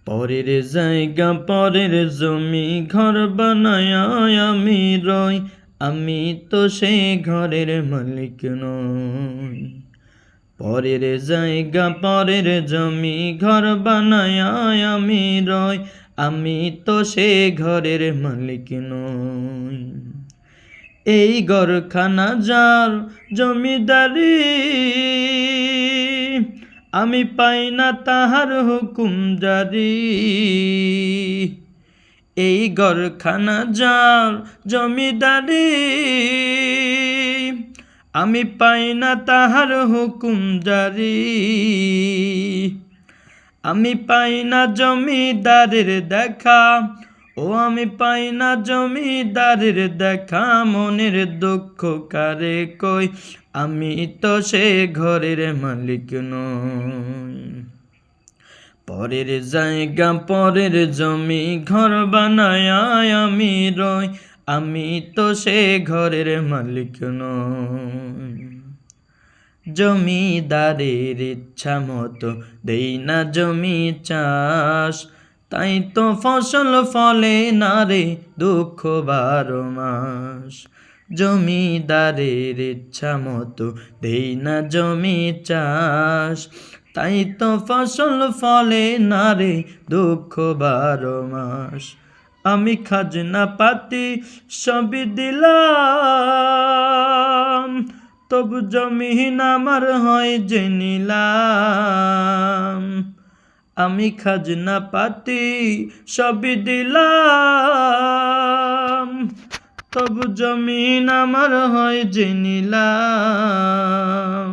পরের জায়গা পরের জমি ঘর বানায় আমি রই, আমি তো সেই ঘরের মালিক নই। পরের জায়গা পরের জমি ঘর বানায় আমি রই, আমি তো সে ঘরের মালিক নই। এই ঘরখানা যার জমিদারি, আমি পাই না তাহার হুকুম জারি। এই ঘরখানা যার জমিদারি, আমি পাই না তাহার হুকুম জারি। আমি পাই না জমিদারের দেখা, ও আমি পাই না জমিদারের দেখা। মনের দুঃখ কারে কই, আমি তো সে ঘরের মালিক নই। পরের জায়গা পরের জমি ঘর বানায় আমি রই, আমি তো সে ঘরের মালিক নই। জমিদারের ইচ্ছা মতো দেই না জমি চাষ, তাই তো ফসল ফলে না রে দুঃখ 12 মাস। জমিদারের ইচ্ছা মতো দেই না জমি চাষ, তাই তো ফসল ফলে না রে দুঃখ 12 মাস। আমি খাজনা পাতি সবই দিলাম, তবু জমিন আমার হয় যে নিলাম। আমি খাজনা পাতি সবই দিলাম, তবু জমিন আমার হয় যে নিলাম।